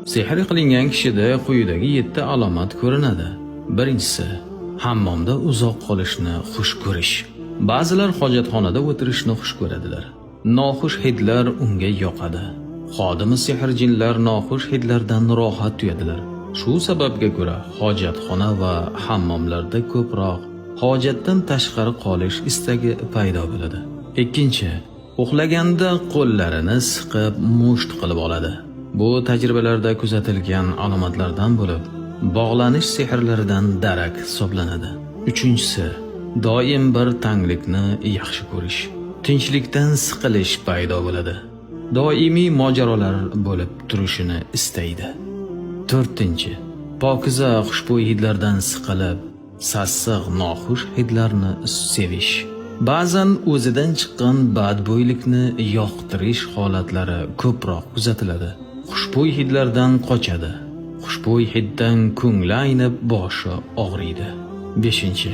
Sehr qilingan kishida quyidagi 7 alomat ko'rinadi. Birinchisi, hammomda uzoq qolishni xush ko'rish. Ba'zilar hojatxonada o'tirishni xush ko'radilar. Noxush hidlar unga yoqadi. Xodimi sehr jinlar noxush hidlardan rohat tuyadilar. Shu sababga ko'ra hojatxona va hammomlarda ko'proq hojatdan tashqari qolish istagi paydo bo'ladi. Ikkinchi, uxlaganda qo'llarini siqib musht qilib oladi. Bu tajribalarda kuzatilgan alomatlardan bo'lib, bog'lanish sehrlaridan darak hisoblanadi. Uchinchisi, doim bir tanglikni yaxshi ko'rish. Tinchlikdan siqilish paydo bo'ladi. Doimiy mojarolar bo'lib turishini istaydi. To'rtinchi, pokiza xushbo'y hidlardan siqilib, sassiq noxush hidlarni sevish. Ba'zan o'zidan chiqqan badbo'ylikni yoqtirish holatlari ko'proq kuzatiladi. Xushbo'y hidlardan qochadi. Xushbo'y hiddan ko'ngli aynib, boshi og'riydi. Beshinchi,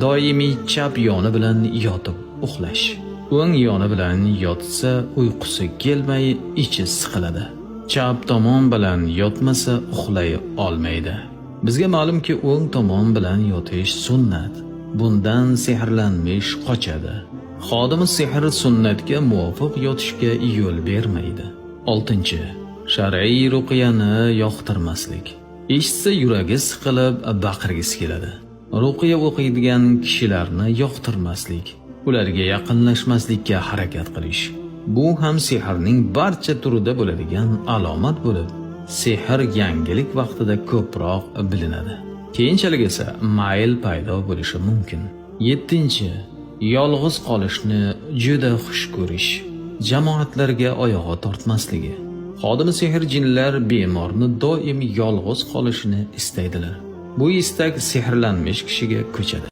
doimiy chap yoni bilan yotib uxlash. O'ng yoni bilan yotsa uyqusi kelmay, ichi siqiladi. Chap tomon bilan yotmasa uxlay olmaydi. Bizga ma'lumki, o'ng tomon bilan yotish sunnat. Bundan sehrlanmish qochadi. Xodimi sehr sunnatga muvofiq yotishga yo'l bermaydi. Oltinchi, shar'iy ruqyani yoqtirmaslik. Eshitsa yuragi siqilib, baqirgisi keladi. Ruqya o'qiydigan kishilarni yoqtirmaslik, ularga yaqinlashmaslikka harakat qilish. Bu ham sehrning barcha turida bo'ladigan alomat bo'lib, sehr yangilik vaqtida ko'proq bilinadi. Keyinchalik esa mayl paydo bo'lishi mumkin. 7. Yolg'iz qolishni juda xush ko'rish. Jamoatlarga oyog'i tortmasligi. Xodimi sehr jinlar bemorni doim yolg'iz qolishini istaydilar. Bu istak sehrlanmish kishiga ko'chadi.